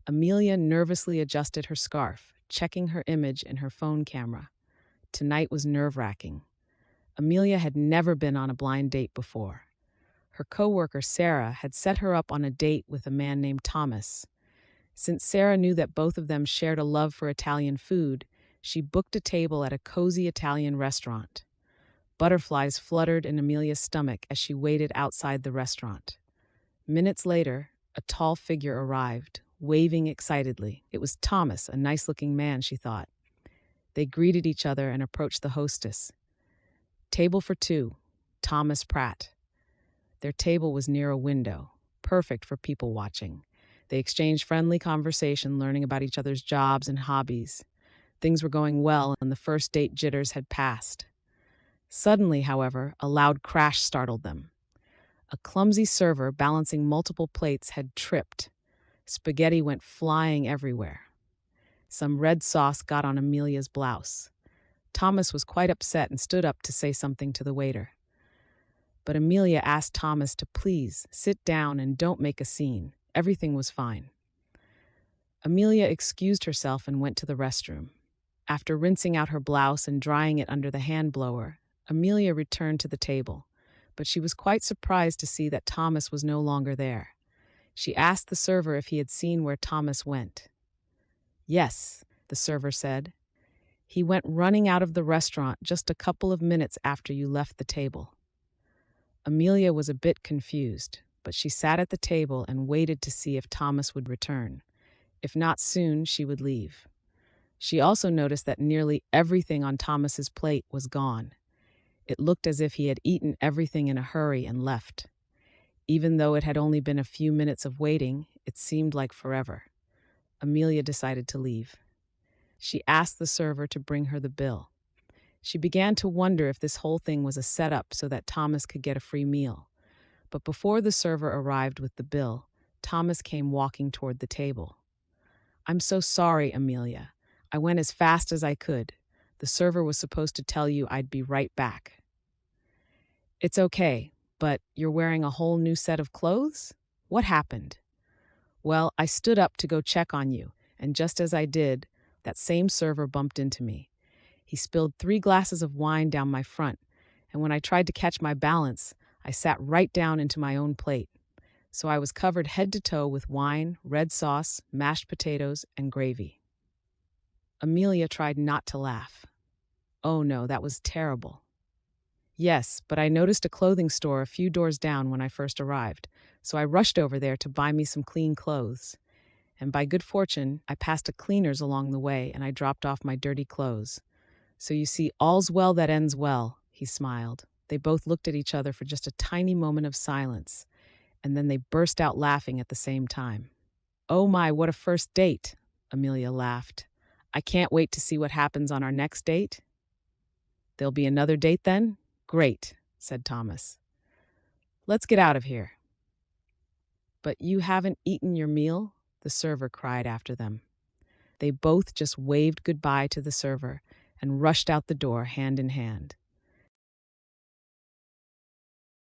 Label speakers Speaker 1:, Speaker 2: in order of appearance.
Speaker 1: Amelia nervously adjusted her scarf, checking her image in her phone camera. Tonight was nerve-wracking. Amelia had never been on a blind date before. Her coworker, Sarah, had set her up on a date with a man named Thomas. Since Sarah knew that both of them shared a love for Italian food, she booked a table at a cozy Italian restaurant. Butterflies fluttered in Amelia's stomach as she waited outside the restaurant. Minutes later, a tall figure arrived, waving excitedly. It was Thomas, a nice-looking man, she thought. They greeted each other and approached the hostess. "Table for two, Thomas Pratt." Their table was near a window, perfect for people watching. They exchanged friendly conversation, learning about each other's jobs and hobbies. Things were going well, and the first date jitters had passed. Suddenly, however, a loud crash startled them. A clumsy server balancing multiple plates had tripped. Spaghetti went flying everywhere. Some red sauce got on Amelia's blouse. Thomas was quite upset and stood up to say something to the waiter. But Amelia asked Thomas to please sit down and don't make a scene. Everything was fine. Amelia excused herself and went to the restroom. After rinsing out her blouse and drying it under the hand blower, Amelia returned to the table, but she was quite surprised to see that Thomas was no longer there. She asked the server if he had seen where Thomas went. "Yes," the server said. "He went running out of the restaurant just a couple of minutes after you left the table." Amelia was a bit confused, but she sat at the table and waited to see if Thomas would return. If not soon, she would leave. She also noticed that nearly everything on Thomas's plate was gone. It looked as if he had eaten everything in a hurry and left. Even though it had only been a few minutes of waiting, it seemed like forever. Amelia decided to leave. She asked the server to bring her the bill. She began to wonder if this whole thing was a setup so that Thomas could get a free meal. But before the server arrived with the bill, Thomas came walking toward the table. "I'm so sorry, Amelia. I went as fast as I could. The server was supposed to tell you I'd be right back." "It's okay, but you're wearing a whole new set of clothes? What happened?" "Well, I stood up to go check on you, and just as I did, that same server bumped into me. He spilled 3 glasses of wine down my front, and when I tried to catch my balance, I sat right down into my own plate. So I was covered head to toe with wine, red sauce, mashed potatoes, and gravy." Amelia tried not to laugh. "Oh no, that was terrible." "Yes, but I noticed a clothing store a few doors down when I first arrived, so I rushed over there to buy me some clean clothes. And by good fortune, I passed a cleaner's along the way and I dropped off my dirty clothes. So you see, all's well that ends well," he smiled. They both looked at each other for just a tiny moment of silence, and then they burst out laughing at the same time. "Oh my, what a first date," Amelia laughed. "I can't wait to see what happens on our next date." "There'll be another date then? Great," said Thomas. "Let's get out of here." "But you haven't eaten your meal?" the server cried after them. They both just waved goodbye to the server and rushed out the door hand in hand.